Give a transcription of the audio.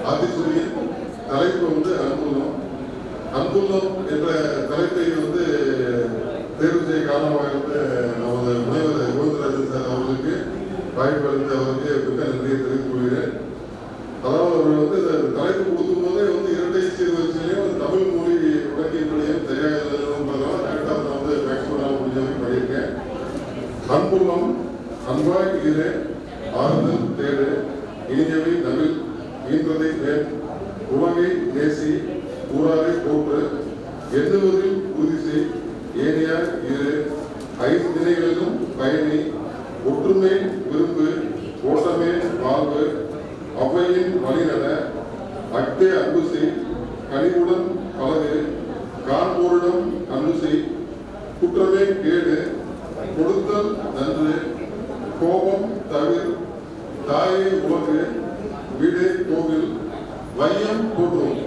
ஆத்திச்சூடியின் தலைப்பு வந்து அன்புள்ளம். அன்புள்ளம் என்ற தலைப்பை வந்து தேர்வு செய்ய காரணமாக வந்து நமது முனைவர் கோவிந்தராஜன் சார் அவர்களுக்கு வாய்ப்பளித்த அவருக்கு மிக நன்றியை தெரிவித்துக் கொள்கிறேன். அதாவது அவர் வந்து தலைப்பு கொடுக்கும் போதே வந்து இரட்டை சீர்வரிசையிலையும் தமிழ் மொழி உலகின்படியும் தெரியாததுன்றதால கரெக்டாக நான் வந்து மேக்சிமம் முடிஞ்சவங்க பண்ணியிருக்கேன். அன்புள்ளம் அன்பாய் ஈரே ஆறுதல் தேடு இனியவை நவில் ஈன்றதை மேல் உலகை நேசி ஊராரை போற்று எண்ணுவதில் உறுதி செய் ஏனையார் இரு ஐந்து நிலைகளிலும் பயணி ஒற்றுமை விரும்பு ஓட்டமே வாழ்வு அவ்வையின் வழிநட அட்டே அன்பு செய் கனிவுடன் பழகு காண்போரிடம் அன்பு செய் குற்றமே கேடு கொடுத்தல் நன்று கோபம் தவிர தாயை உலகு வீடே கோவில் வையம் போற்றுவோம்.